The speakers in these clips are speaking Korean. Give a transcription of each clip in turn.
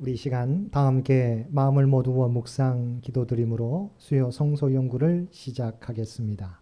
우리 이 시간 다 함께 마음을 모두어 묵상 기도드림으로 수요 성소 연구를 시작하겠습니다.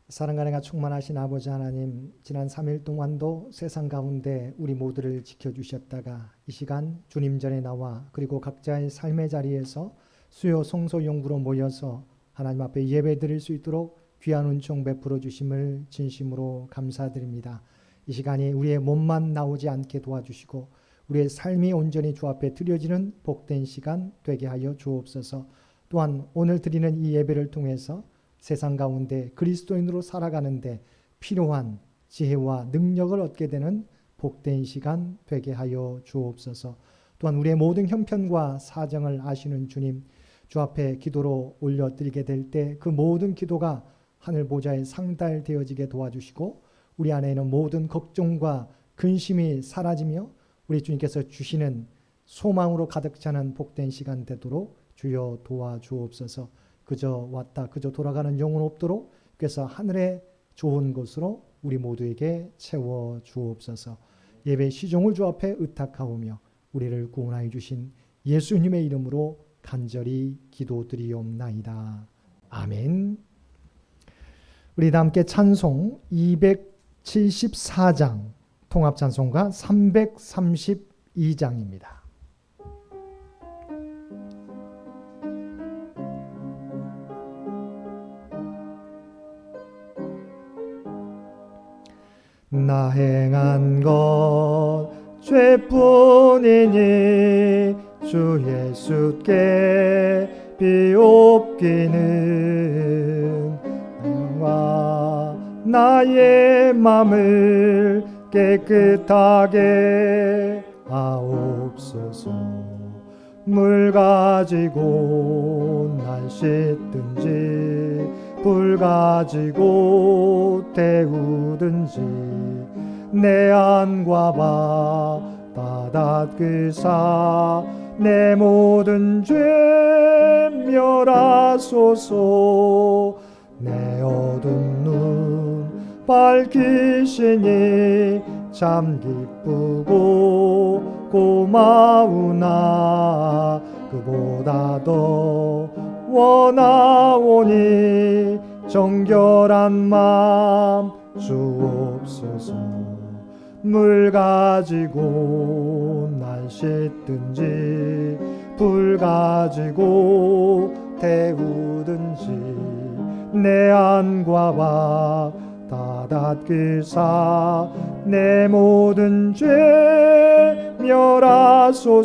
사랑과 은혜가 충만하신 아버지 하나님, 지난 3일 동안도 세상 가운데 우리 모두를 지켜주셨다가 이 시간 주님 전에 나와 그리고 각자의 삶의 자리에서 수요 성소 연구로 모여서 하나님 앞에 예배 드릴 수 있도록 귀한 은총 베풀어 주심을 진심으로 감사드립니다. 이 시간이 우리의 몸만 나오지 않게 도와주시고 우리의 삶이 온전히 주 앞에 드려지는 복된 시간 되게 하여 주옵소서. 또한 오늘 드리는 이 예배를 통해서 세상 가운데 그리스도인으로 살아가는데 필요한 지혜와 능력을 얻게 되는 복된 시간 되게 하여 주옵소서. 또한 우리의 모든 형편과 사정을 아시는 주님, 주 앞에 기도로 올려드리게 될 때 그 모든 기도가 하늘 보좌에 상달되어지게 도와주시고 우리 안에 있는 모든 걱정과 근심이 사라지며 우리 주님께서 주시는 소망으로 가득 차는 복된 시간 되도록 주여 도와주옵소서. 그저 왔다 그저 돌아가는 영혼 없도록 그래서 하늘의 좋은 곳으로 우리 모두에게 채워 주옵소서. 예배 시종을 주 앞에 의탁하오며 우리를 구원하여 주신 예수님의 이름으로 간절히 기도드리옵나이다. 아멘. 우리 다 함께 찬송 274장 통합찬송가 332장입니다. 나 행한 것 죄뿐이니 주 예수께 비옵기는 나와 나의 맘을 깨끗하게 하옵소서. 물 가지고 날 씻든지 불 가지고 태우든지 내 안과 바다 닦으사 내 모든 죄 멸하소서. 내 어두운 눈 밝히시니 참 기쁘고 고마우나 그보다 더 원하오니 정결한 마음 주옵소서. 물 가지고 날 씻든지 불 가지고 태우든지 내 안과 바다 닦으사 내 모든 죄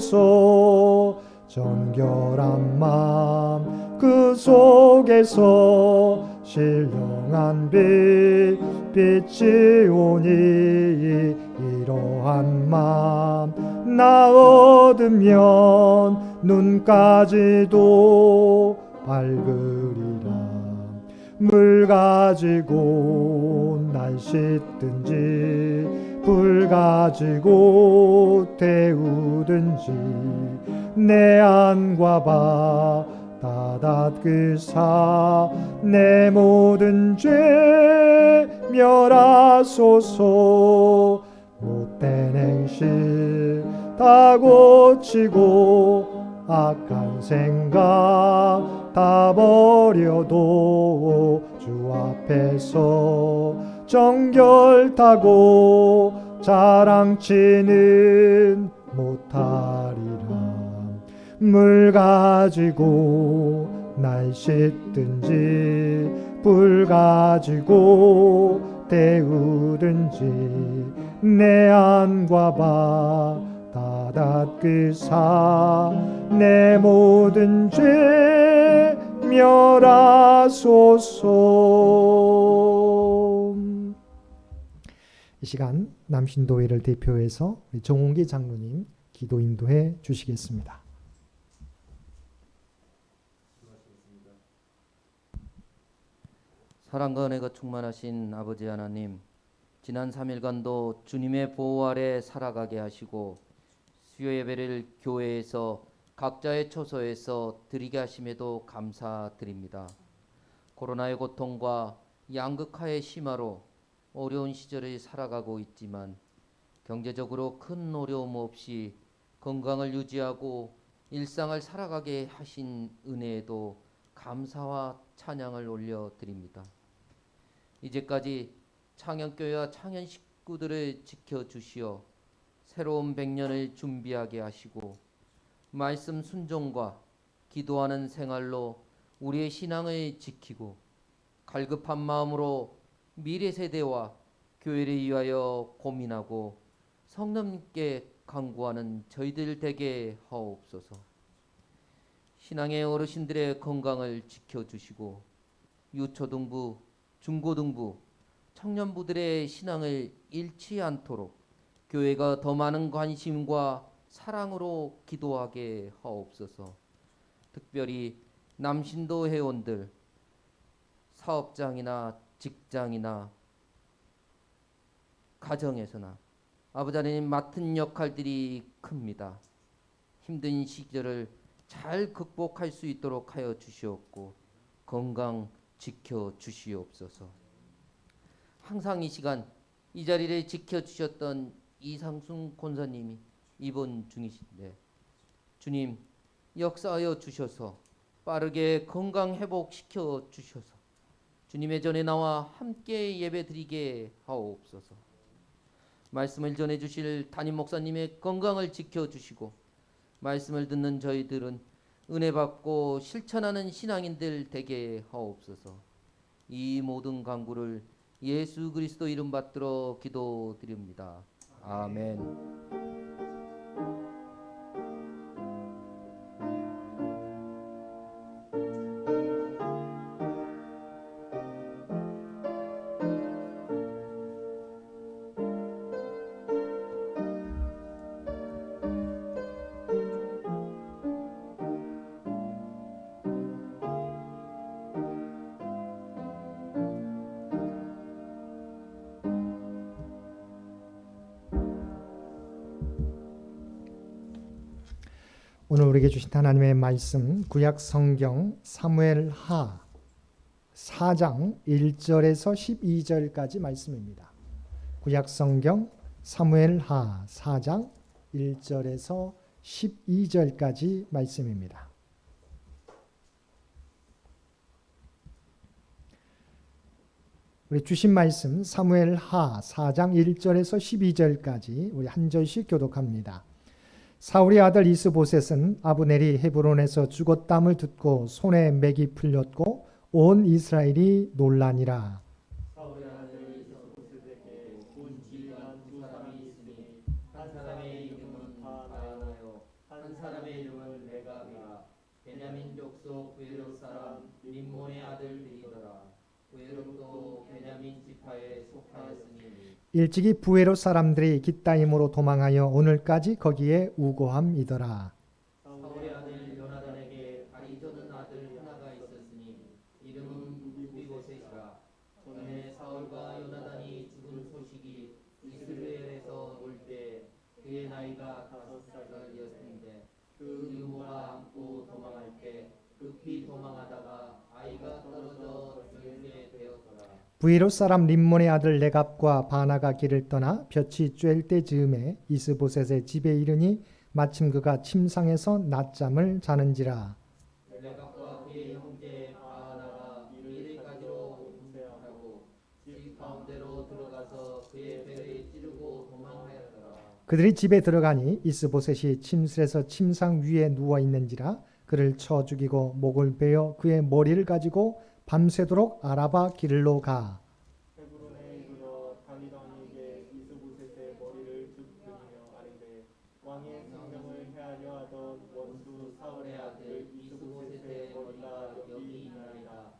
멸하소서. 정결한 마음 그 속에서 신령한 빛이 오니 이러한 마음 나 얻으면 눈까지도 밝으리라. 물 가지고 날 씻든지 불 가지고 태우든지 내 안과 바다 닦으사 내 모든 죄 멸하소서. 못된 행실 다 고치고 악한 생각 다 버려도 주 앞에서 정결타고 자랑치는 못하리라. 물 가지고 날 씻든지 불 가지고 태우든지 내 안과 바다 닦으사 내 모든 죄 멸하소서. 이 시간 남신도회를 대표해서 우리 정홍기 장로님 기도 인도해 주시겠습니다. 사랑과 은혜가 충만하신 아버지 하나님, 지난 3일간도 주님의 보호 아래 살아가게 하시고 수요 예배를 교회에서 각자의 처소에서 드리게 하심에도 감사드립니다. 코로나의 고통과 양극화의 심화로 어려운 시절을 살아가고 있지만 경제적으로 큰 어려움 없이 건강을 유지하고 일상을 살아가게 하신 은혜에도 감사와 찬양을 올려드립니다. 이제까지 창현교회와 창현 식구들을 지켜주시어 새로운 100년을 준비하게 하시고 말씀 순종과 기도하는 생활로 우리의 신앙을 지키고 갈급한 마음으로 미래 세대와 교회를 위하여 고민하고 성령님께 간구하는 저희들 되게 하옵소서. 신앙의 어르신들의 건강을 지켜주시고 유초등부, 중고등부, 청년부들의 신앙을 잃지 않도록 교회가 더 많은 관심과 사랑으로 기도하게 하옵소서. 특별히 남신도 회원들, 사업장이나 직장이나 가정에서나 아버지 하나님 맡은 역할들이 큽니다. 힘든 시절을 잘 극복할 수 있도록 하여 주시옵고 건강 지켜 주시옵소서. 항상 이 시간 이 자리를 지켜 주셨던 이상순 권사님이 입원 중이신데 주님 역사하여 주셔서 빠르게 건강 회복시켜 주셔서 주님의 전에 나와 함께 예배드리게 하옵소서. 말씀을 전해 주실 담임 목사님의 건강을 지켜 주시고 말씀을 듣는 저희들은 은혜 받고 실천하는 신앙인들 되게 하옵소서. 이 모든 간구를 예수 그리스도 이름 받들어 기도드립니다. 아멘. 오늘 우리에게 주신 하나님의 말씀 구약 성경 사무엘하 4장 1절에서 12절까지 말씀입니다. 구약 성경 사무엘하 4장 1절에서 12절까지 말씀입니다. 우리 주신 말씀 사무엘하 4장 1절에서 12절까지 우리 한 절씩 교독합니다. 사울의 아들 이스보셋은 아브넬이 헤브론에서 죽었담을 듣고 손에 맥이 풀렸고 온 이스라엘이 놀라니라. 사울의 아들 이스보셋에게 온 지휘관 두 사람이 있으니 한 사람의 이름은 바나요 한 사람의 이름은 레갑이라. 베냐민 족속 부에롯 사람 림몬의 아들들이더라. 부에롯도 베냐민 지파에 속하였으니 일찍이 부에롯 사람들이 깃다임으로 도망하여 오늘까지 거기에 우고함이더라. 사울의 아들 요나단에게 다리 저는 아들 하나가 있었으니 이름은 무비보셋이라. 전에 사울과 요나단이 죽은 소식이 이스라엘에서 올 때 그의 나이가 5살이었는데 그 유모가 안고 도망할 때 급히 도망하다가 아이가 떨어져 죽게 되었더라. 부에롯 사람 림몬의 아들 레갑과 바나가 길을 떠나 볕이 쬐을 때 즈음에 이스보셋의 집에 이르니 마침 그가 침상에서 낮잠을 자는지라. 레갑과 그의 형제 바나가 이를 가지러 운세하고 집 가운데로 들어가서 그의 배를 찌르고 도망하였더라. 그들이 집에 들어가니 이스보셋이 침실에서 침상 위에 누워 있는지라. 그를 쳐 죽이고 목을 베어 그의 머리를 가지고 밤새도록 아라바 길로 가. 헤브론에 이르러 다윗 왕에게 이스보셋의 머리를 줍드리며 아뢰되 왕의 생명을 해하려 하던 원수 사울의 아들 이스보셋의 머리가 여기 있나이다.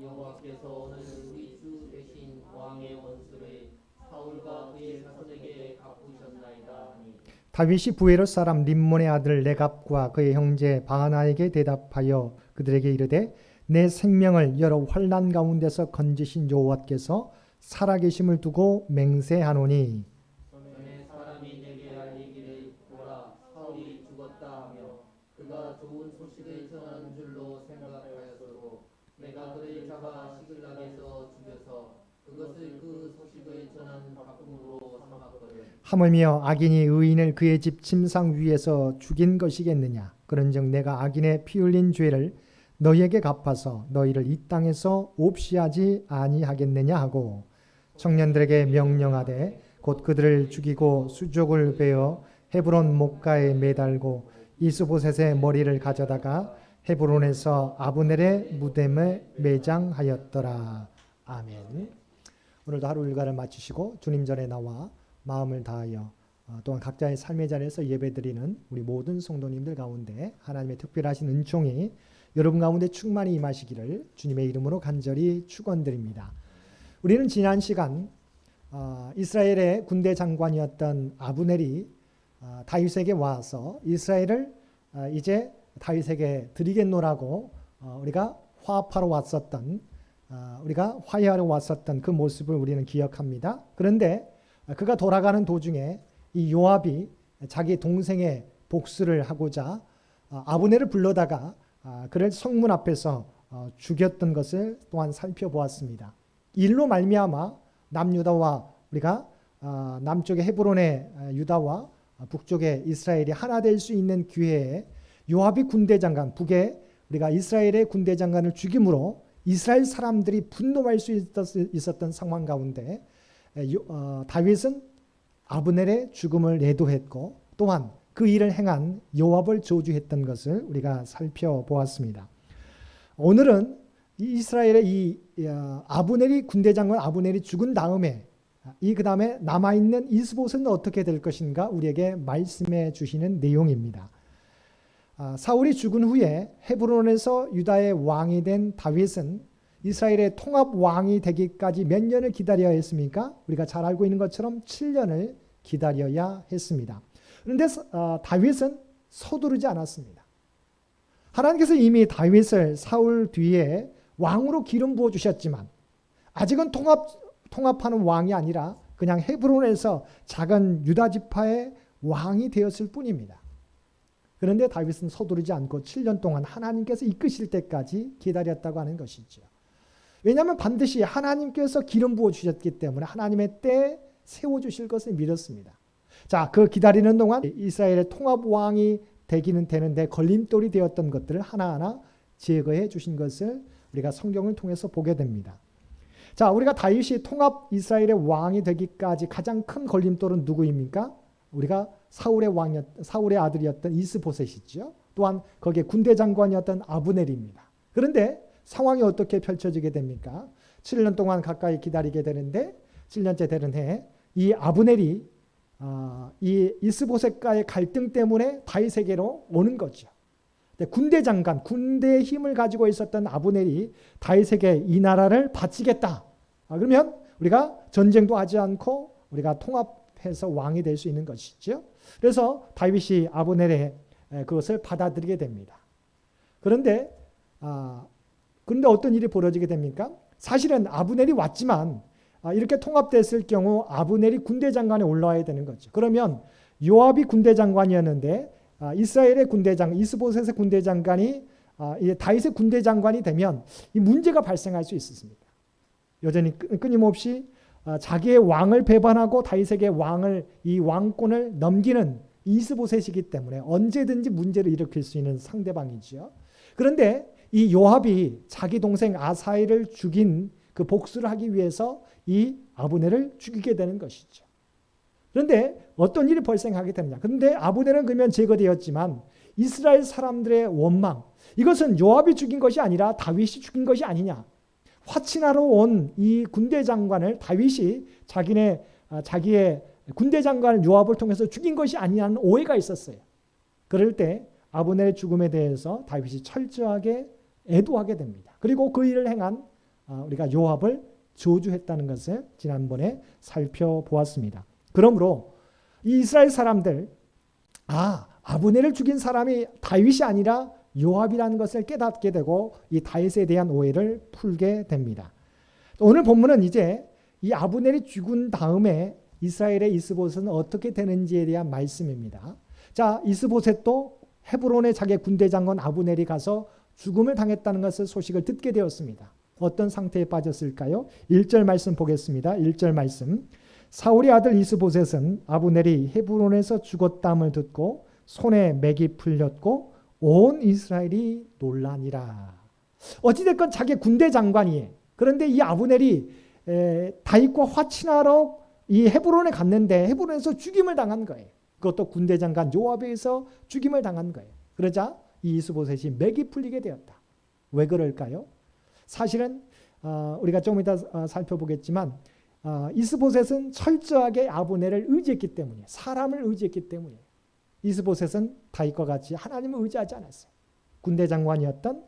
여호와께서 오늘 우리 주 대신 왕의 원수를 사울과 그의 사손에게 갚으셨나이다 하니 다윗이 부에롯 사람 림몬의 아들 레갑과 그의 형제 바하나에게 대답하여 그들에게 이르되 내 생명을 여러 환난 가운데서 건지신 여호와께서 살아계심을 두고 맹세하노니 전에 사람이 내게 알리기를 보라 사울이 죽었다 하며 그가 좋은 소식을 전하는 줄로 생각하였어도 내가 그를 잡아 시글락에서 죽여서 그것을 그 소식을 전하는 바꿈으로 삼았거든. 하물며 악인이 의인을 그의 집 침상 위에서 죽인 것이겠느냐 그런즉 내가 악인의 피 흘린 죄를 너희에게 갚아서 너희를 이 땅에서 옵시하지 아니하겠느냐 하고 청년들에게 명령하되 곧 그들을 죽이고 수족을 베어 헤브론 목가에 매달고 이스보셋의 머리를 가져다가 헤브론에서 아브넬의 무덤에 매장하였더라. 아멘. 오늘도 하루 일과를 마치시고 주님 전에 나와 마음을 다하여 또한 각자의 삶의 자리에서 예배드리는 우리 모든 성도님들 가운데 하나님의 특별하신 은총이 여러분 가운데 충만히 임하시기를 주님의 이름으로 간절히 축원드립니다. 우리는 지난 시간 이스라엘의 군대 장관이었던 아브넬이 다윗에게 와서 이스라엘을 이제 다윗에게 드리겠노라고 우리가 화합하러 왔었던 우리가 화해하러 왔었던 그 모습을 우리는 기억합니다. 그런데 그가 돌아가는 도중에 이 요압이 자기 동생의 복수를 하고자 아브넬을 불러다가 그를 성문 앞에서 죽였던 것을 또한 살펴보았습니다. 일로 말미암아 남유다와 우리가 남쪽의 헤브론의 유다와 북쪽의 이스라엘이 하나 될 수 있는 기회에 요압이 군대 장관 북에 우리가 이스라엘의 군대 장관을 죽임으로 이스라엘 사람들이 분노할 수 있었던 상황 가운데 다윗은 아브넬의 죽음을 애도했고 또한 그 일을 행한 요압을 저주했던 것을 우리가 살펴보았습니다. 오늘은 이스라엘의 이 아브넬이 군대 장관 아브넬이 죽은 다음에 그 다음에 남아있는 이스보셋은 어떻게 될 것인가 우리에게 말씀해 주시는 내용입니다. 사울이 죽은 후에 헤브론에서 유다의 왕이 된 다윗은 이스라엘의 통합 왕이 되기까지 몇 년을 기다려야 했습니까? 우리가 잘 알고 있는 것처럼 7년을 기다려야 했습니다. 그런데 다윗은 서두르지 않았습니다. 하나님께서 이미 다윗을 사울 뒤에 왕으로 기름 부어 주셨지만 아직은 통합하는 왕이 아니라 그냥 헤브론에서 작은 유다 지파의 왕이 되었을 뿐입니다. 그런데 다윗은 서두르지 않고 7년 동안 하나님께서 이끄실 때까지 기다렸다고 하는 것이죠. 왜냐하면 반드시 하나님께서 기름 부어 주셨기 때문에 하나님의 때에 세워주실 것을 믿었습니다. 자, 그 기다리는 동안 이스라엘의 통합왕이 되기는 되는데 걸림돌이 되었던 것들을 하나하나 제거해 주신 것을 우리가 성경을 통해서 보게 됩니다. 자, 우리가 다윗이 통합 이스라엘의 왕이 되기까지 가장 큰 걸림돌은 누구입니까? 우리가 사울의 아들이었던 이스보셋이죠. 또한 거기에 군대 장관이었던 아브넬입니다. 그런데 상황이 어떻게 펼쳐지게 됩니까? 7년 동안 가까이 기다리게 되는데 7년째 되는 해 이 아브넬이 이 이스보셋과의 갈등 때문에 다윗에게로 오는 거죠. 군대 장관, 군대의 힘을 가지고 있었던 아브넬이 다윗에게 이 나라를 바치겠다. 그러면 우리가 전쟁도 하지 않고 우리가 통합해서 왕이 될 수 있는 것이죠. 그래서 다윗이 아브넬의 그것을 받아들이게 됩니다. 그런데 어떤 일이 벌어지게 됩니까? 사실은 아브넬이 왔지만 이렇게 통합됐을 경우 아브넬이 군대 장관에 올라와야 되는 거죠. 그러면 요압이 군대 장관이었는데 이스라엘의 군대 장관, 이스보셋의 군대 장관이 다윗의 군대 장관이 되면 이 문제가 발생할 수 있었습니다. 여전히 끊임없이 자기의 왕을 배반하고 다윗에게 이 왕권을 넘기는 이스보셋이기 때문에 언제든지 문제를 일으킬 수 있는 상대방이죠. 그런데 이 요압이 자기 동생 아사엘을 죽인 그 복수를 하기 위해서 이 아브넬을 죽이게 되는 것이죠. 그런데 어떤 일이 발생하게 되느냐. 그런데 아브넬은 그러면 제거되었지만 이스라엘 사람들의 원망, 이것은 요압이 죽인 것이 아니라 다윗이 죽인 것이 아니냐. 화친하러 온 이 군대 장관을 다윗이 자기의 군대 장관 요압을 통해서 죽인 것이 아니냐는 오해가 있었어요. 그럴 때 아브넬의 죽음에 대해서 다윗이 철저하게 애도하게 됩니다. 그리고 그 일을 행한 우리가 요압을 저주했다는 것을 지난번에 살펴보았습니다. 그러므로 이 이스라엘 사람들, 아브넬을 죽인 사람이 다윗이 아니라 요압이라는 것을 깨닫게 되고 이 다윗에 대한 오해를 풀게 됩니다. 오늘 본문은 이제 이 아브넬이 죽은 다음에 이스라엘의 이스보셋은 어떻게 되는지에 대한 말씀입니다. 자, 이스보셋도 헤브론의 자기 군대 장관 아브넬이 가서 죽음을 당했다는 것을 소식을 듣게 되었습니다. 어떤 상태에 빠졌을까요? 1절 말씀 보겠습니다. 1절 말씀. 사울의 아들 이스보셋은 아브넬이 헤브론에서 죽었다함을 듣고 손에 맥이 풀렸고 온 이스라엘이 놀라니라. 어찌됐건 자기 군대 장관이에요. 그런데 이 아브넬이 다윗과 화친하러 이 헤브론에 갔는데 헤브론에서 죽임을 당한 거예요. 그것도 군대 장관 요압에 의해서 죽임을 당한 거예요. 그러자 이 이스보셋이 맥이 풀리게 되었다. 왜 그럴까요? 사실은 우리가 조금 이따 살펴보겠지만 이스보셋은 철저하게 아브넬을 의지했기 때문에, 사람을 의지했기 때문에 이스보셋은 다윗과 같이 하나님을 의지하지 않았어요. 군대 장관이었던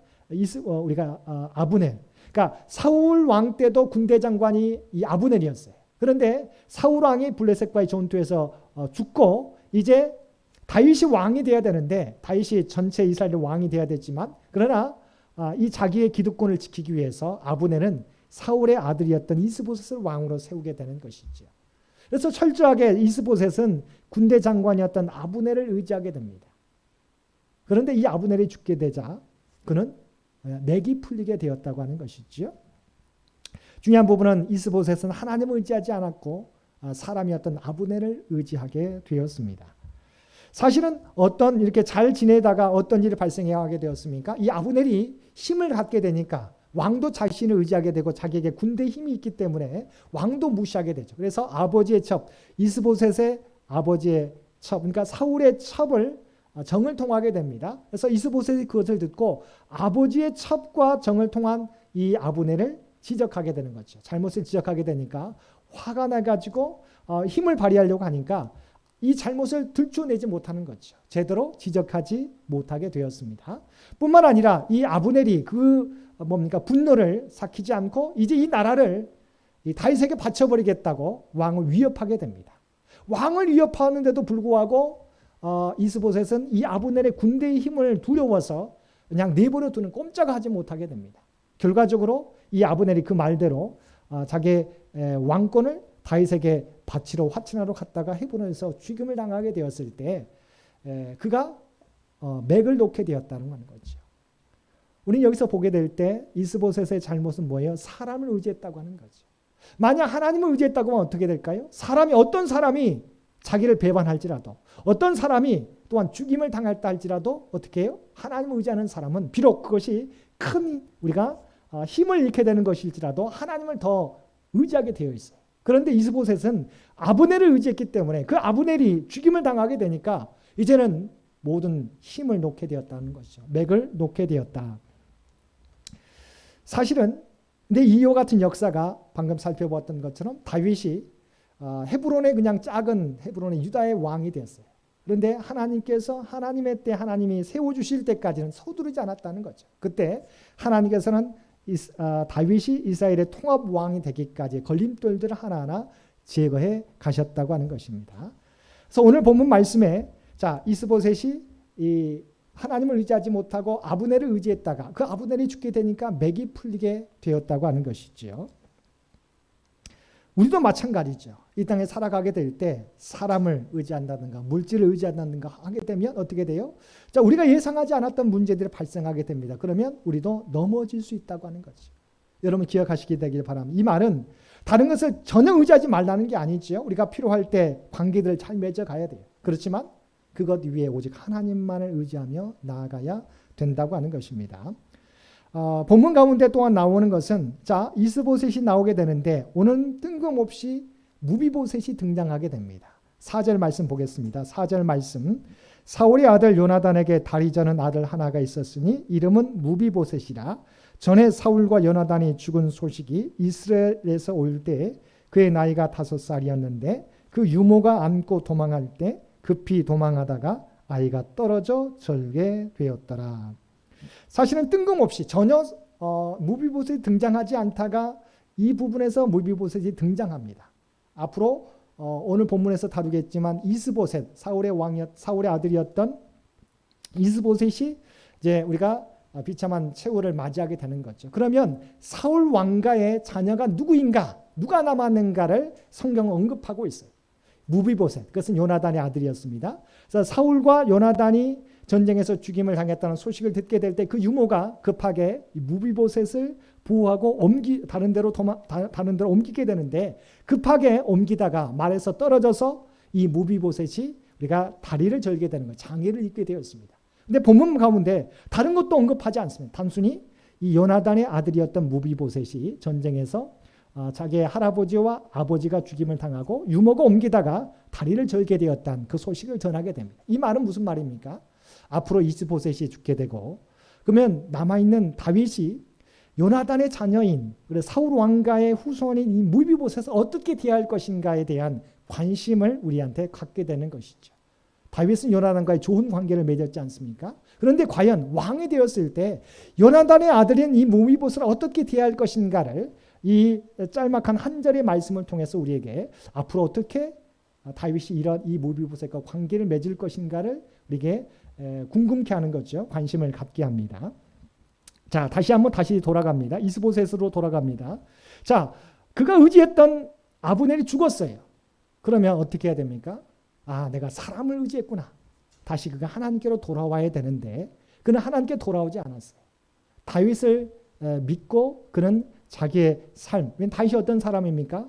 우리가 아브넬, 그러니까 사울 왕 때도 군대 장관이 이 아브넬이었어요. 그런데 사울 왕이 블레셋과의 전투에서 죽고 이제 다윗이 왕이 되어야 되는데, 다윗이 전체 이스라엘의 왕이 되어야 됐지만, 그러나 이 자기의 기득권을 지키기 위해서 아브넬은 사울의 아들이었던 이스보셋을 왕으로 세우게 되는 것이죠. 그래서 철저하게 이스보셋은 군대 장관이었던 아브넬을 의지하게 됩니다. 그런데 이 아브넬이 죽게 되자 그는 맥이 풀리게 되었다고 하는 것이죠. 중요한 부분은 이스보셋은 하나님을 의지하지 않았고 사람이었던 아브넬을 의지하게 되었습니다. 사실은 어떤 이렇게 잘 지내다가 어떤 일이 발생하게 되었습니까? 이 아브넬이 힘을 갖게 되니까 왕도 자신을 의지하게 되고 자기에게 군대에 힘이 있기 때문에 왕도 무시하게 되죠. 그래서 아버지의 첩, 이스보셋의 아버지의 첩, 그러니까 사울의 첩을 정을 통하게 됩니다. 그래서 이스보셋이 그것을 듣고 아버지의 첩과 정을 통한 이 아브넬을 지적하게 되는 거죠. 잘못을 지적하게 되니까 화가 나가지고 힘을 발휘하려고 하니까 이 잘못을 들춰내지 못하는 거죠. 제대로 지적하지 못하게 되었습니다. 뿐만 아니라 이 아브넬이 분노를 삭히지 않고 이제 이 나라를 이 다윗에게 바쳐버리겠다고 왕을 위협하게 됩니다. 왕을 위협하는데도 불구하고 이스보셋은 이 아브넬의 군대의 힘을 두려워서 그냥 내버려 두는, 꼼짝하지 못하게 됩니다. 결과적으로 이 아브넬이 그 말대로 자기의 왕권을 다윗에게 바치러 화친하러 갔다가 헤브론에서 죽임을 당하게 되었을 때 그가 맥을 놓게 되었다는 거죠. 우리는 여기서 보게 될 때 이스보셋의 잘못은 뭐예요? 사람을 의지했다고 하는 거죠. 만약 하나님을 의지했다고 하면 어떻게 될까요? 어떤 사람이 자기를 배반할지라도, 어떤 사람이 또한 죽임을 당할다 할지라도 어떻게 해요? 하나님을 의지하는 사람은 비록 그것이 큰 우리가 힘을 잃게 되는 것일지라도 하나님을 더 의지하게 되어 있어요. 그런데 이스보셋은 아브넬을 의지했기 때문에 그 아브넬이 죽임을 당하게 되니까 이제는 모든 힘을 놓게 되었다는 것이죠. 맥을 놓게 되었다. 사실은 근데 이와 같은 역사가 방금 살펴보았던 것처럼 다윗이 헤브론의 그냥 작은 헤브론의 유다의 왕이 되었어요. 그런데 하나님께서 하나님의 때 하나님이 세워주실 때까지는 서두르지 않았다는 거죠. 그때 하나님께서는 다윗이 이스라엘의 통합 왕이 되기까지 걸림돌들을 하나하나 제거해 가셨다고 하는 것입니다. 그래서 오늘 본문 말씀에 이스보셋이 이 하나님을 의지하지 못하고 아브넬을 의지했다가 그 아브넬이 죽게 되니까 맥이 풀리게 되었다고 하는 것이죠. 우리도 마찬가지죠. 이 땅에 살아가게 될 때 사람을 의지한다든가 물질을 의지한다든가 하게 되면 어떻게 돼요? 우리가 예상하지 않았던 문제들이 발생하게 됩니다. 그러면 우리도 넘어질 수 있다고 하는 거죠. 여러분 기억하시게 되길 바랍니다. 이 말은 다른 것을 전혀 의지하지 말라는 게 아니죠. 우리가 필요할 때 관계들을 잘 맺어가야 돼요. 그렇지만 그것 위에 오직 하나님만을 의지하며 나아가야 된다고 하는 것입니다. 본문 가운데 또한 나오는 것은 이스보셋이 나오게 되는데 오늘 뜬금없이 무비보셋이 등장하게 됩니다. 4절 말씀 보겠습니다. 4절 말씀. 사울의 아들 요나단에게 다리 저는 아들 하나가 있었으니 이름은 무비보셋이라. 전에 사울과 요나단이 죽은 소식이 이스라엘에서 올 때 그의 나이가 5살이었는데 그 유모가 안고 도망할 때 급히 도망하다가 아이가 떨어져 절게 되었더라. 사실은 뜬금없이 전혀 무비보셋이 등장하지 않다가 이 부분에서 무비보셋이 등장합니다. 앞으로 오늘 본문에서 다루겠지만 이스보셋, 사울의 아들이었던 이스보셋이 이제 우리가 비참한 최후를 맞이하게 되는 거죠. 그러면 사울 왕가의 자녀가 누구인가, 누가 남았는가를 성경은 언급하고 있어요. 무비보셋, 그것은 요나단의 아들이었습니다. 그래서 사울과 요나단이 전쟁에서 죽임을 당했다는 소식을 듣게 될 때 그 유모가 급하게 무비보셋을 보호하고 다른 데로 옮기게 되는데, 급하게 옮기다가 말에서 떨어져서 이 무비보셋이 우리가 다리를 절게 되는 거예요. 장애를 입게 되었습니다. 근데 본문 가운데 다른 것도 언급하지 않습니다. 단순히 이 요나단의 아들이었던 무비보셋이 전쟁에서 자기의 할아버지와 아버지가 죽임을 당하고 유모가 옮기다가 다리를 절게 되었다는 그 소식을 전하게 됩니다. 이 말은 무슨 말입니까? 앞으로 이스보셋이 죽게 되고, 그러면 남아있는 다윗이 요나단의 자녀인 사울 왕가의 후손인 이 무비보셋을 어떻게 대할 것인가에 대한 관심을 우리한테 갖게 되는 것이죠. 다윗은 요나단과의 좋은 관계를 맺었지 않습니까? 그런데 과연 왕이 되었을 때 요나단의 아들인 이 무비보셋을 어떻게 대할 것인가를 이 짤막한 한 절의 말씀을 통해서 우리에게 앞으로 어떻게 다윗이 이 무비보셋과 관계를 맺을 것인가를 우리에게 궁금케 하는 거죠. 관심을 갖게 합니다. 자, 다시 돌아갑니다. 이스보셋으로 돌아갑니다. 자, 그가 의지했던 아브넬이 죽었어요. 그러면 어떻게 해야 됩니까? 내가 사람을 의지했구나. 다시 그가 하나님께로 돌아와야 되는데 그는 하나님께 돌아오지 않았어요. 다윗을 믿고 그는 자기의 삶, 다윗이 어떤 사람입니까?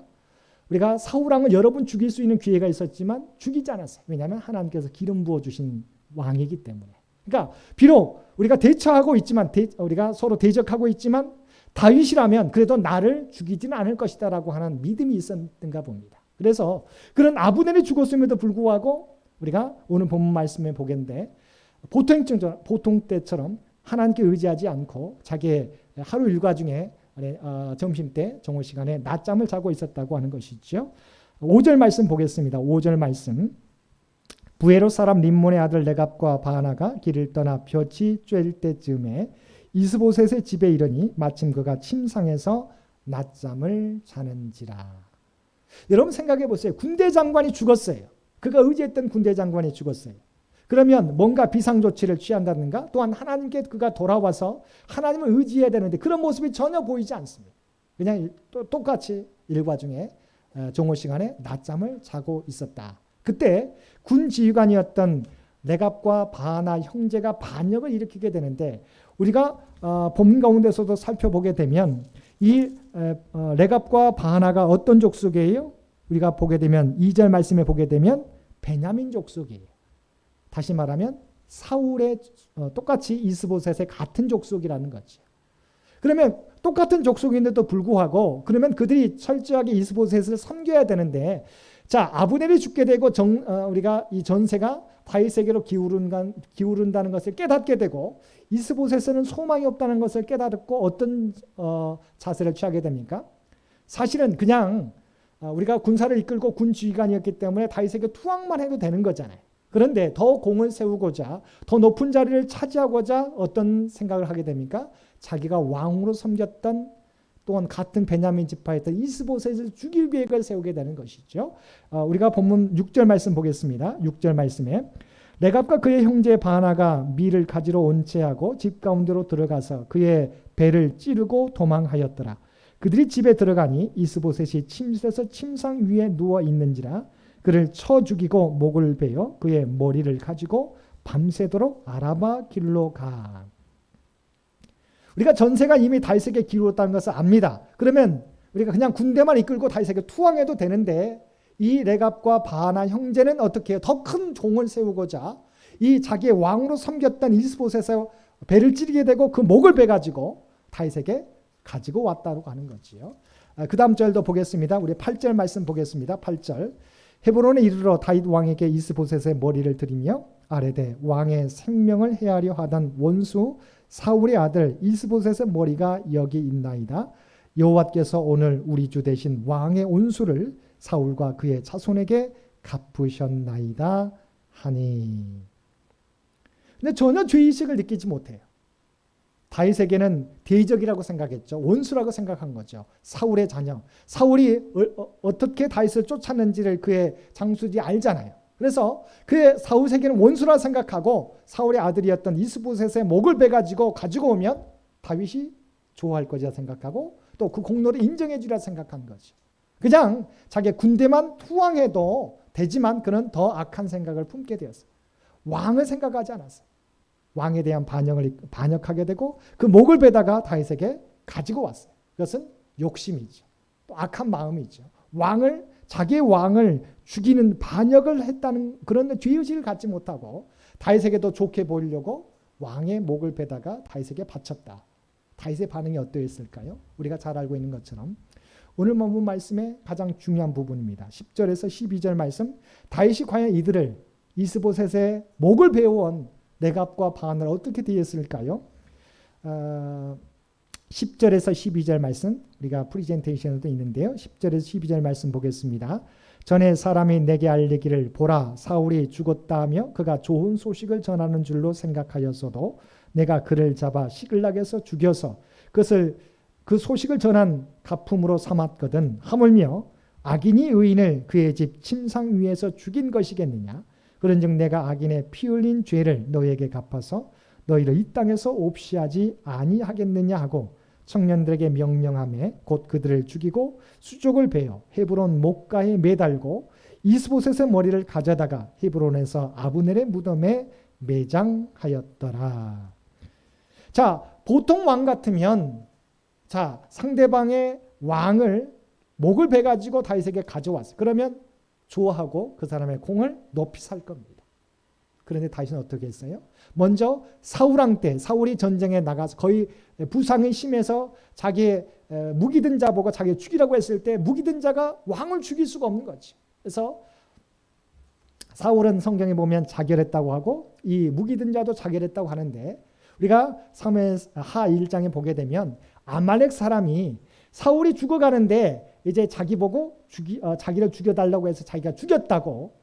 우리가 사울 왕을 여러 번 죽일 수 있는 기회가 있었지만 죽이지 않았어요. 왜냐하면 하나님께서 기름 부어주신 왕이기 때문에. 그러니까 비록 우리가 대처하고 있지만 우리가 서로 대적하고 있지만 다윗이라면 그래도 나를 죽이지는 않을 것이다라고 하는 믿음이 있었던가 봅니다. 그래서 그런 아브넬이 죽었음에도 불구하고 우리가 오늘 본문 말씀에 보겠는데 보통 때처럼 하나님께 의지하지 않고 자기의 하루 일과 중에 점심때 정오 시간에 낮잠을 자고 있었다고 하는 것이죠. 5절 말씀 보겠습니다. 5절 말씀. 부에롯 사람 림몬의 아들 레갑과 바하나가 길을 떠나 볕이 쬐일 때쯤에 이스보셋의 집에 이르니 마침 그가 침상에서 낮잠을 자는지라. 여러분 생각해 보세요. 군대 장관이 죽었어요. 그가 의지했던 군대 장관이 죽었어요. 그러면 뭔가 비상조치를 취한다든가 또한 하나님께 그가 돌아와서 하나님을 의지해야 되는데 그런 모습이 전혀 보이지 않습니다. 그냥 똑같이 일과 중에 정오 시간에 낮잠을 자고 있었다. 그때 군 지휘관이었던 레갑과 바하나 형제가 반역을 일으키게 되는데 우리가 본문 가운데서도 살펴보게 되면 이 레갑과 바하나가 어떤 족속이에요? 우리가 보게 되면 2절 말씀에 보게 되면 베냐민 족속이에요. 다시 말하면 사울의 똑같이 이스보셋의 같은 족속이라는 거죠. 그러면 똑같은 족속인데도 불구하고 그러면 그들이 철저하게 이스보셋을 섬겨야 되는데 자, 아브넬이 죽게 되고 우리가 이 전세가 다윗에게로 기울은다는 것을 깨닫게 되고 이스보셋에는 소망이 없다는 것을 깨닫고 어떤 자세를 취하게 됩니까? 사실은 그냥 우리가 군사를 이끌고 군 지휘관이었기 때문에 다윗에게 투항만 해도 되는 거잖아요. 그런데 더 공을 세우고자 더 높은 자리를 차지하고자 어떤 생각을 하게 됩니까? 자기가 왕으로 섬겼던 또한 같은 베냐민 지파였던 이스보셋을 죽일 계획을 세우게 되는 것이죠. 우리가 본문 6절 말씀 보겠습니다. 6절 말씀에 레갑과 그의 형제 바하나가 밀을 가지러 온 채하고 집 가운데로 들어가서 그의 배를 찌르고 도망하였더라. 그들이 집에 들어가니 이스보셋이 침실에서 침상 위에 누워 있는지라 그를 쳐 죽이고 목을 베어 그의 머리를 가지고 밤새도록 아라바 길로 가. 우리가 전세가 이미 다윗에게 기울었다는 것을 압니다. 그러면 우리가 그냥 군대만 이끌고 다윗에게 투항해도 되는데 이 레갑과 바하나 형제는 어떻게 해요? 더 큰 종을 세우고자 이 자기의 왕으로 섬겼던 이스보셋의 배를 찌르게 되고 그 목을 베가지고 다윗에게 가지고 왔다고 하는 거지요. 그 다음 절도 보겠습니다. 우리 8절 말씀 보겠습니다. 8절. 헤브론에 이르러 다윗 왕에게 이스보셋의 머리를 들이며 아뢰되 왕의 생명을 해하려 하던 원수 사울의 아들 이스보셋의 머리가 여기 있나이다. 여호와께서 오늘 우리 주 대신 왕의 온수를 사울과 그의 자손에게 갚으셨나이다 하니. 근데 전혀 죄의식을 느끼지 못해요. 다윗에게는 대적이라고 생각했죠. 원수라고 생각한 거죠. 사울의 자녀. 사울이 어떻게 다윗을 쫓았는지를 그의 장수들이 알잖아요. 그래서 그의 사울에게는 원수라 생각하고 사울의 아들이었던 이스보셋의 목을 베가지고 가지고 오면 다윗이 좋아할 거라 생각하고 또 그 공로를 인정해 주리라 생각한 거죠. 그냥 자기 군대만 투항해도 되지만 그는 더 악한 생각을 품게 되었어요. 왕을 생각하지 않았어요. 왕에 대한 반역하게 되고 그 목을 베다가 다윗에게 가지고 왔어요. 그것은 욕심이죠. 또 악한 마음이죠. 자기의 왕을 죽이는 반역을 했다는 그런 죄의식을 갖지 못하고 다윗에게도 좋게 보이려고 왕의 목을 베다가 다윗에게 바쳤다. 다윗의 반응이 어떠했을까요? 우리가 잘 알고 있는 것처럼 오늘 본문 말씀의 가장 중요한 부분입니다. 10절에서 12절 말씀, 다윗이 과연 이들을 이스보셋의 목을 베어온 레갑과 바안을 어떻게 대했을까요? 10절에서 12절 말씀, 우리가 프리젠테이션에도 있는데요. 10절에서 12절 말씀 보겠습니다. 전에 사람이 내게 알리기를 보라 사울이 죽었다 하며 그가 좋은 소식을 전하는 줄로 생각하였어도 내가 그를 잡아 시글락에서 죽여서 그 소식을 전한 가품으로 삼았거든. 하물며 악인이 의인을 그의 집 침상 위에서 죽인 것이겠느냐. 그런즉 내가 악인의 피 흘린 죄를 너희에게 갚아서 너희를 이 땅에서 옵시하지 아니하겠느냐 하고 청년들에게 명령하며 곧 그들을 죽이고 수족을 베어 헤브론 목가에 매달고 이스보셋의 머리를 가져다가 헤브론에서 아브넬의 무덤에 매장하였더라. 자, 보통 왕 같으면 상대방의 왕을 목을 베가지고 다윗에게 가져왔어요. 그러면 좋아하고 그 사람의 공을 높이 살 겁니다. 그런데 다윗은 어떻게 했어요? 먼저 사울왕 때 사울이 전쟁에 나가서 거의 부상이 심해서 자기의 무기든 자 보고 자기를 죽이라고 했을 때 무기든 자가 왕을 죽일 수가 없는 거지. 그래서 사울은 성경에 보면 자결했다고 하고 이 무기든 자도 자결했다고 하는데 우리가 사무엘하 1장에 보게 되면 아말렉 사람이 사울이 죽어가는데 이제 자기 보고 자기를 죽여달라고 해서 자기가 죽였다고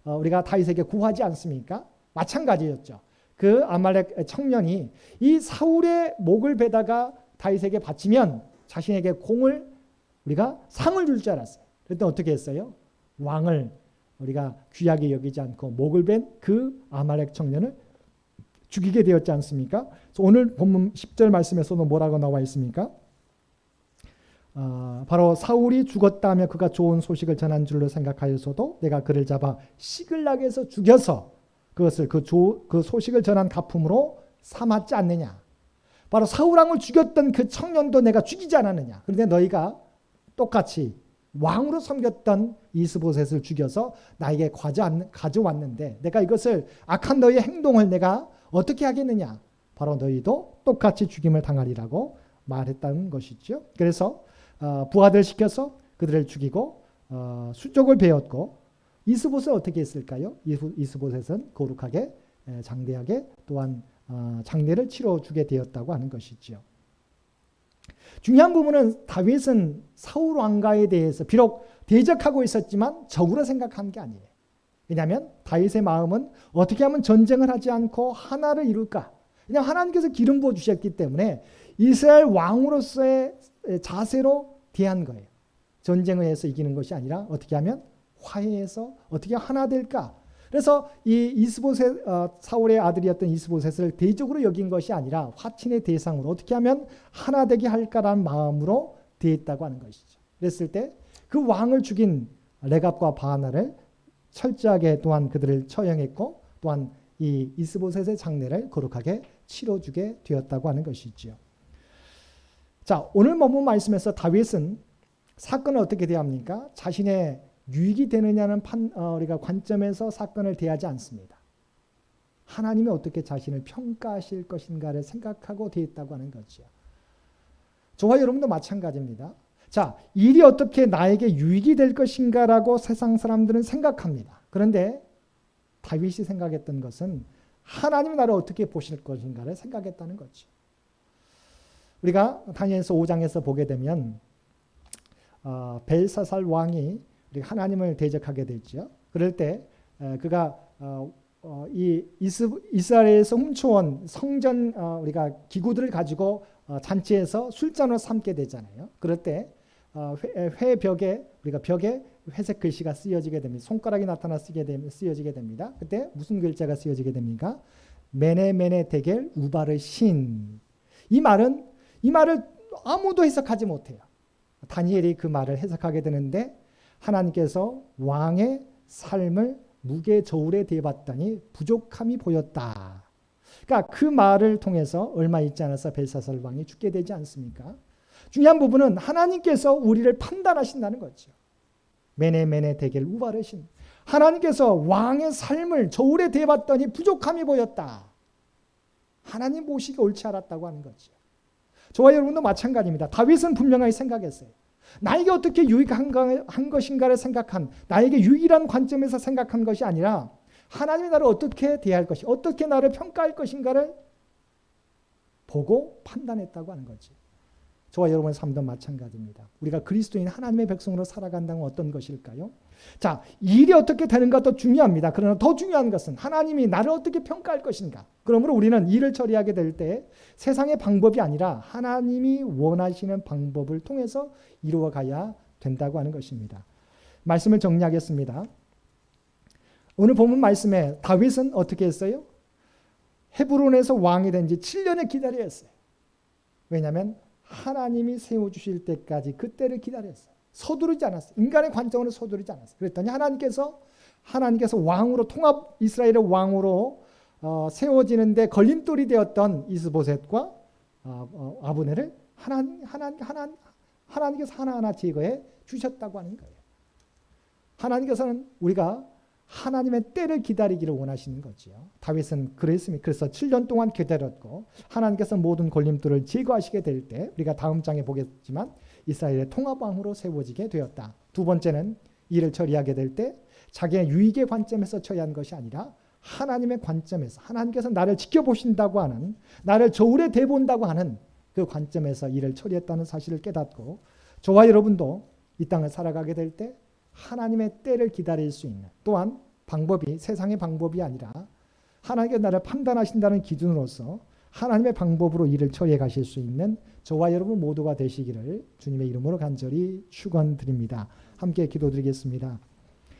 우리가 다윗에게 구하지 않습니까? 마찬가지였죠. 그 아말렉 청년이 이 사울의 목을 베다가 다윗에게 바치면 자신에게 공을 우리가 상을 줄 줄 알았어요. 그런데 어떻게 했어요? 왕을 우리가 귀하게 여기지 않고 목을 벤 그 아말렉 청년을 죽이게 되었지 않습니까? 그래서 오늘 본문 10절 말씀에서도 뭐라고 나와 있습니까? 바로 사울이 죽었다 하며 그가 좋은 소식을 전한 줄로 생각하여서도 내가 그를 잡아 시글락에서 죽여서 그것을 그 소식을 전한 가품으로 삼았지 않느냐. 바로 사울왕을 죽였던 그 청년도 내가 죽이지 않았느냐. 그런데 너희가 똑같이 왕으로 섬겼던 이스보셋을 죽여서 나에게 가져왔는데 내가 이것을 악한 너희의 행동을 내가 어떻게 하겠느냐. 바로 너희도 똑같이 죽임을 당하리라고 말했다는 것이죠. 그래서 부하들 시켜서 그들을 죽이고 수족을 베었고 이스보셋은 어떻게 했을까요? 이스보셋은 거룩하게 장대하게 또한 장례를 치러주게 되었다고 하는 것이죠. 중요한 부분은 다윗은 사울 왕가에 대해서 비록 대적하고 있었지만 적으로 생각한 게 아니에요. 왜냐하면 다윗의 마음은 어떻게 하면 전쟁을 하지 않고 하나를 이룰까? 그냥 하나님께서 기름 부어 주셨기 때문에 이스라엘 왕으로서의 자세로 대한 거예요. 전쟁을 해서 이기는 것이 아니라 어떻게 하면 화해해서 어떻게 하나 될까? 그래서 이 이스보셋 사울의 아들이었던 이스보셋을 대적으로 여긴 것이 아니라 화친의 대상으로 어떻게 하면 하나 되게 할까라는 마음으로 대했다고 하는 것이죠. 그랬을 때 그 왕을 죽인 레갑과 바하나를 철저하게 또한 그들을 처형했고 또한 이 이스보셋의 장례를 거룩하게 치러주게 되었다고 하는 것이죠. 자, 오늘 본문 말씀에서 다윗은 사건을 어떻게 대합니까? 자신의 유익이 되느냐는 우리가 관점에서 사건을 대하지 않습니다. 하나님이 어떻게 자신을 평가하실 것인가를 생각하고 대했다고 하는 거죠. 저와 여러분도 마찬가지입니다. 자, 일이 어떻게 나에게 유익이 될 것인가라고 세상 사람들은 생각합니다. 그런데 다윗이 생각했던 것은 하나님이 나를 어떻게 보실 것인가를 생각했다는 거죠. 우리가 다니엘서 5장에서 보게 되면 벨사살 왕이 하나님을 대적하게 되죠. 그럴 때 그가 이 이스라엘에서 훔쳐온 성전 우리가 기구들을 가지고 잔치에서 술잔으로 삼게 되잖아요. 그럴 때 회벽에 우리가 벽에 회색 글씨가 쓰여지게 됩니다. 손가락이 나타나 쓰여지게 됩니다. 그때 무슨 글자가 쓰여지게 됩니까? 메네 메네 데겔 우바르 신. 이 말을 아무도 해석하지 못해요. 다니엘이 그 말을 해석하게 되는데 하나님께서 왕의 삶을 무게 저울에 대봤더니 부족함이 보였다. 그러니까 그 말을 통해서 얼마 있지 않아서 벨사살 왕이 죽게 되지 않습니까? 중요한 부분은 하나님께서 우리를 판단하신다는 거죠. 메네 메네 데겔 우바르신. 하나님께서 왕의 삶을 저울에 대봤더니 부족함이 보였다. 하나님 보시기 옳지 않았다고 하는 거죠. 저와 여러분도 마찬가지입니다. 다윗은 분명하게 생각했어요. 나에게 어떻게 유익한 것인가를 생각한, 나에게 유일한 관점에서 생각한 것이 아니라 하나님이 나를 어떻게 대할 것이, 어떻게 나를 평가할 것인가를 보고 판단했다고 하는 거지. 저와 여러분의 삶도 마찬가지입니다. 우리가 그리스도인 하나님의 백성으로 살아간다면 어떤 것일까요? 자, 일이 어떻게 되는가 더 중요합니다. 그러나 더 중요한 것은 하나님이 나를 어떻게 평가할 것인가. 그러므로 우리는 일을 처리하게 될 때 세상의 방법이 아니라 하나님이 원하시는 방법을 통해서 이루어가야 된다고 하는 것입니다. 말씀을 정리하겠습니다. 오늘 본문 말씀에 다윗은 어떻게 했어요? 헤브론에서 왕이 된 지 7년을 기다려야 했어요. 왜냐하면 하나님이 세워주실 때까지 그때를 기다렸어요. 서두르지 않았어요. 인간의 관점으로 서두르지 않았어요. 그랬더니 하나님께서 왕으로 이스라엘의 왕으로 세워지는데 걸림돌이 되었던 이스보셋과 아브넬을 하나님께서 하나하나 제거해 주셨다고 하는 거예요. 하나님께서는 우리가 하나님의 때를 기다리기를 원하시는 거죠. 다윗은 그랬습니다. 그래서 7년 동안 기다렸고 하나님께서 모든 걸림돌을 제거하시게 될 때 우리가 다음 장에 보겠지만 이스라엘의 통합왕으로 세워지게 되었다. 두 번째는 일을 처리하게 될 때 자기의 유익의 관점에서 처리한 것이 아니라 하나님의 관점에서 하나님께서 나를 지켜보신다고 하는, 나를 저울에 대본다고 하는 그 관점에서 일을 처리했다는 사실을 깨닫고 저와 여러분도 이 땅을 살아가게 될 때 하나님의 때를 기다릴 수 있는, 또한 방법이 세상의 방법이 아니라 하나님께서 나를 판단하신다는 기준으로서 하나님의 방법으로 일을 처리해 가실 수 있는 저와 여러분 모두가 되시기를 주님의 이름으로 간절히 축원드립니다. 함께 기도드리겠습니다.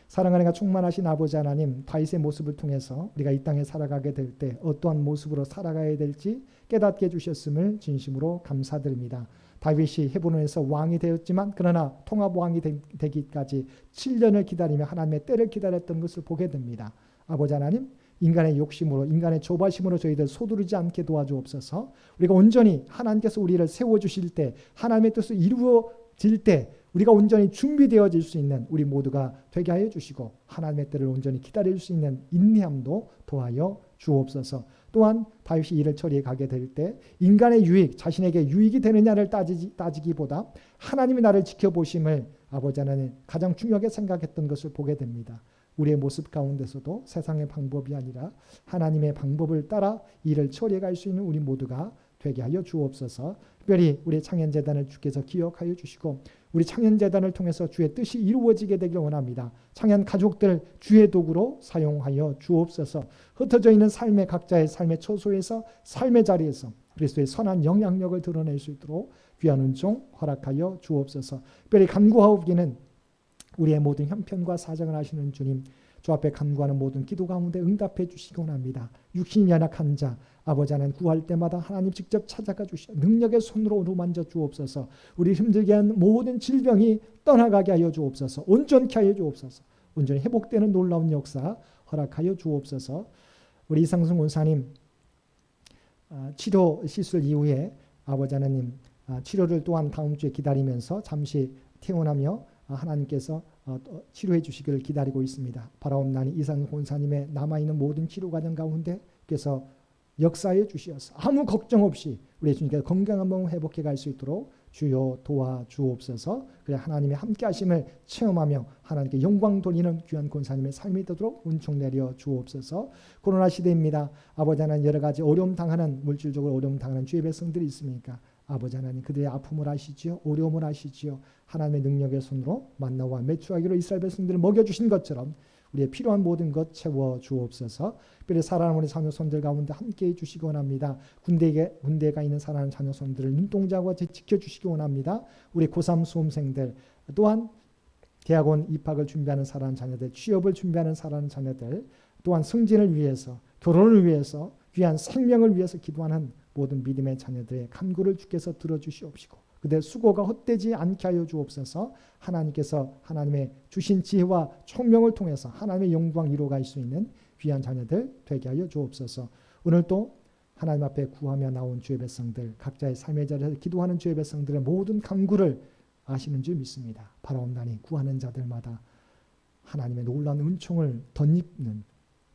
사랑하는 충만하신 아버지 하나님, 다윗의 모습을 통해서 우리가 이 땅에 살아가게 될 때 어떠한 모습으로 살아가야 될지 깨닫게 해주셨음을 진심으로 감사드립니다. 다윗이 헤브론에서 왕이 되었지만 그러나 통합왕이 되기까지 7년을 기다리며 하나님의 때를 기다렸던 것을 보게 됩니다. 아버지 하나님, 인간의 욕심으로, 인간의 조바심으로 저희들 소두르지 않게 도와주옵소서. 우리가 온전히 하나님께서 우리를 세워주실 때, 하나님의 뜻을 이루어질 때 우리가 온전히 준비되어질 수 있는 우리 모두가 되게 하여 주시고 하나님의 때를 온전히 기다릴 수 있는 인내함도 도하여 주옵소서. 또한 다윗이 일을 처리해 가게 될 때 인간의 유익, 자신에게 유익이 되느냐를 따지기보다 하나님이 나를 지켜보심을 아버지 하나님 가장 중요하게 생각했던 것을 보게 됩니다. 우리의 모습 가운데서도 세상의 방법이 아니라 하나님의 방법을 따라 일을 처리해 갈 수 있는 우리 모두가 되게 하여 주옵소서. 특별히 우리 창현재단을 주께서 기억하여 주시고 우리 창현재단을 통해서 주의 뜻이 이루어지게 되기를 원합니다. 창현 가족들 주의 도구로 사용하여 주옵소서. 흩어져 있는 삶의 각자의 삶의 처소에서 삶의 자리에서 그리스도의 선한 영향력을 드러낼 수 있도록 귀한 은총 허락하여 주옵소서. 특별히 간구하옵기는 우리의 모든 형편과 사정을 아시는 주님, 주 앞에 간구하는 모든 기도 가운데 응답해 주시기 원합니다. 육신이 연약한 자, 아버지 하나님 구할 때마다 하나님 직접 찾아가 주시어 능력의 손으로 어루만져 주옵소서. 우리 힘들게 한 모든 질병이 떠나가게 하여 주옵소서. 온전케 하여 주옵소서. 온전히 회복되는 놀라운 역사 허락하여 주옵소서. 우리 이상승 원사님 치료 시술 이후에 아버지 하나님 치료를 또한 다음 주에 기다리면서 잠시 퇴원하며 하나님께서 치료해 주시기를 기다리고 있습니다. 바라옵나니 이상승 원사님의 남아있는 모든 치료 과정 가운데 께서 역사해 주시어서 아무 걱정 없이 우리 주님께서 건강한 몸 회복해 갈 수 있도록 주여 도와주옵소서. 그래 하나님의 함께 하심을 체험하며 하나님께 영광 돌리는 귀한 권사님의 삶이 되도록 은총 내려 주옵소서. 코로나 시대입니다. 아버지 하나님 여러 가지 어려움 당하는 물질적으로 어려움 당하는 주의 백성들이 있습니까? 아버지 하나님 그들의 아픔을 아시지요. 어려움을 아시지요. 하나님의 능력의 손으로 만나와 매출하기로 이스라엘 백성들을 먹여주신 것처럼 우리의 필요한 모든 것 채워 주옵소서. 특별히 사랑하는 우리 자녀손들 가운데 함께해 주시기 원합니다. 군대가 있는 사랑하는 자녀손들을 눈동자와 지켜주시기 원합니다. 우리 고3 수험생들 또한 대학원 입학을 준비하는 사랑하는 자녀들, 취업을 준비하는 사랑하는 자녀들, 또한 승진을 위해서, 결혼을 위해서, 귀한 생명을 위해서 기도하는 모든 믿음의 자녀들의 간구를 주께서 들어주시옵시고 그들의 수고가 헛되지 않게 하여 주옵소서. 하나님께서 하나님의 주신 지혜와 총명을 통해서 하나님의 영광 이루어갈 수 있는 귀한 자녀들 되게 하여 주옵소서. 오늘도 하나님 앞에 구하며 나온 주의 백성들, 각자의 삶의 자리에서 기도하는 주의 백성들의 모든 간구를 아시는 줄 믿습니다. 바라옵나니 구하는 자들마다 하나님의 놀라운 은총을 덧입는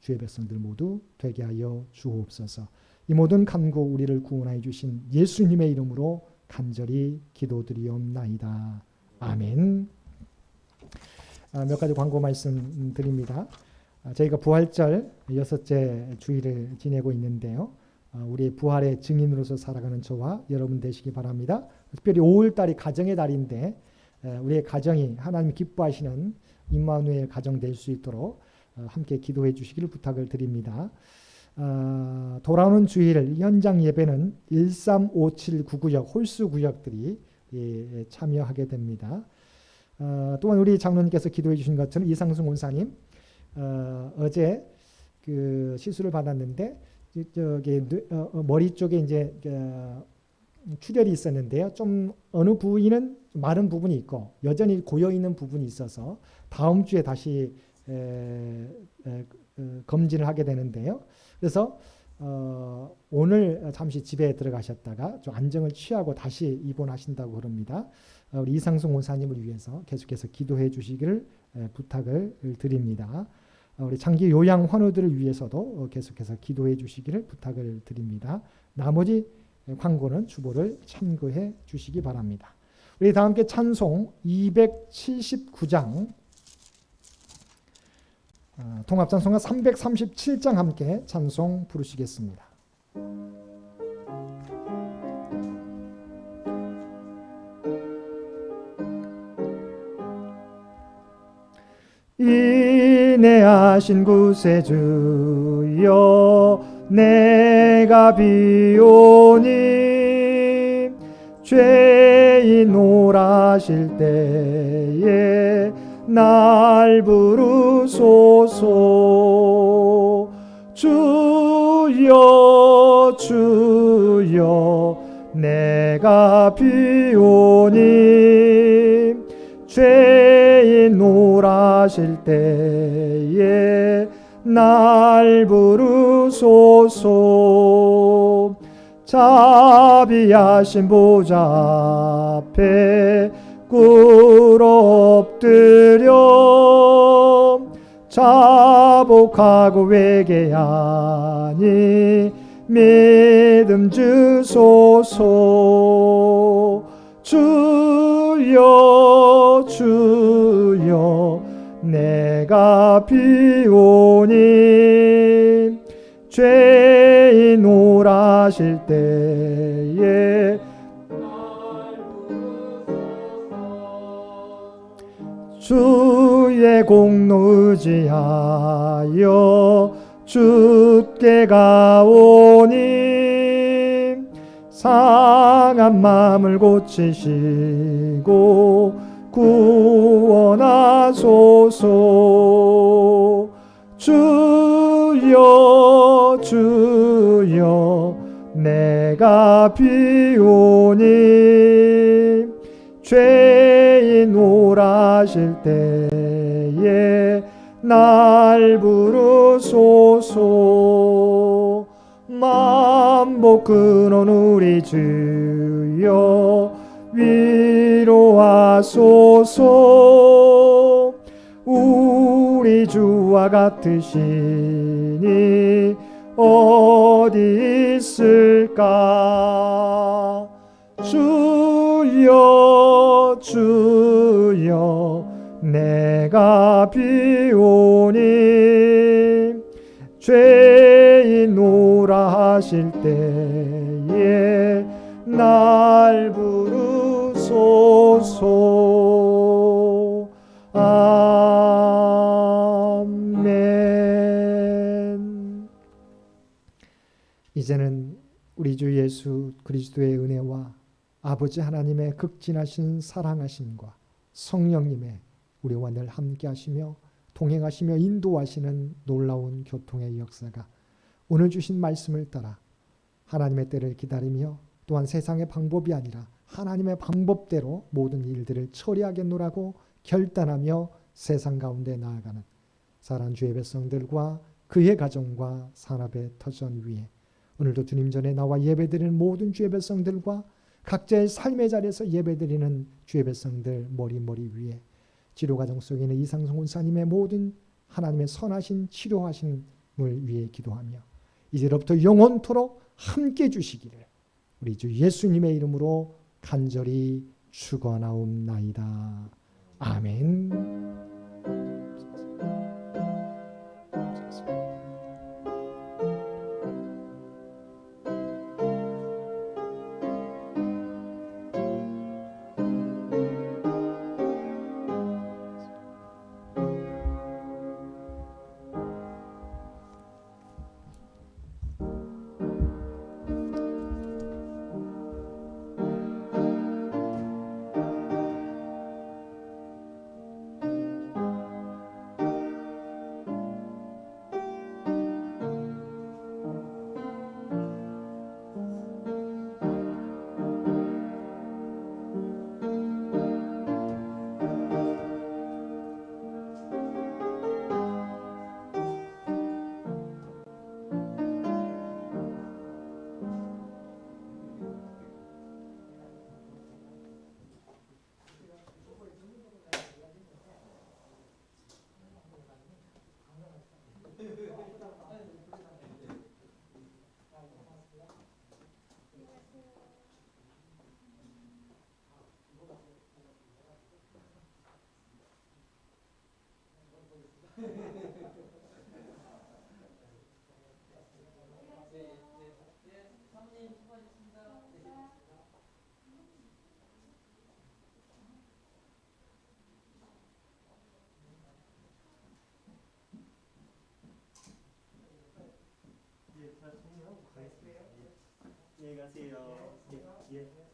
주의 백성들 모두 되게 하여 주옵소서. 이 모든 간구 우리를 구원하여 주신 예수님의 이름으로 간절히 기도드리옵나이다. 아멘. 몇 가지 광고 말씀 드립니다. 저희가 부활절 6째 주일을 지내고 있는데요. 우리의 부활의 증인으로서 살아가는 저와 여러분 되시기 바랍니다. 특별히 5월달이 가정의 달인데 우리의 가정이 하나님 기뻐하시는 임마누엘 가정 될 수 있도록 함께 기도해 주시기를 부탁을 드립니다. 돌아오는 주일 현장 예배는 1357구구역 홀수 구역들이 참여하게 됩니다. 또한 우리 장로님께서 기도해 주신 것처럼 이상승 원사님 어제 그 시술을 받았는데 머리 쪽에 이제 출혈이 있었는데요. 좀 어느 부위는 마른 부분이 있고 여전히 고여 있는 부분이 있어서 다음 주에 다시 검진을 하게 되는데요. 그래서 오늘 잠시 집에 들어가셨다가 좀 안정을 취하고 다시 입원하신다고 그럽니다. 우리 이상승 원사님을 위해서 계속해서 기도해 주시기를 부탁을 드립니다. 우리 장기 요양 환우들을 위해서도 계속해서 기도해 주시기를 부탁을 드립니다. 나머지 광고는 주보를 참고해 주시기 바랍니다. 우리 다 함께 찬송 279장 통합찬송가 337장 함께 찬송 부르시겠습니다. 인내하신 구세주여 내가 비오니 죄인 오라실 때에 날 부르소서. 주여 주여 내가 비오니 죄인 오라실 때에 날 부르소서. 자비하신 보좌 앞에 꿇어 엎드려 자복하고 회개하니 믿음 주소서. 주여 주여 내가 비오니 죄인 오라실 때에 주의 공로 의지하여 주께 가오니 상한 마음을 고치시고 구원하소서. 주여 주여 내가 비오니 죄인 오라실 때에 날 부르소서. 만복 근원 우리 주여 위로하소서. 우리 주와 같으시니 어디 있을까. 주여 주여 내가 비오니 죄인 오라 하실 때에 날 부르소서. 아멘. 이제는 우리 주 예수 그리스도의 은혜와 아버지 하나님의 극진하신 사랑하심과 성령님의 우리와 늘 함께 하시며 동행하시며 인도하시는 놀라운 교통의 역사가 오늘 주신 말씀을 따라 하나님의 때를 기다리며 또한 세상의 방법이 아니라 하나님의 방법대로 모든 일들을 처리하겠노라고 결단하며 세상 가운데 나아가는 사랑하는 주의 백성들과 그의 가정과 산업의 터전 위에 오늘도 주님 전에 나와 예배드리는 모든 주의 백성들과 각자의 삶의 자리에서 예배드리는 주의 백성들 머리 위에 치료과정 속에 있는 이상성 원사님의 모든 하나님의 선하신 치료하심을 위해 기도하며 이제로부터 영원토록 함께 주시기를 우리 주 예수님의 이름으로 간절히 축원하옵나이다. 아멘. 예, 자, 정리하고 가겠습니다. 예, 안녕히 가세요. 예, 예.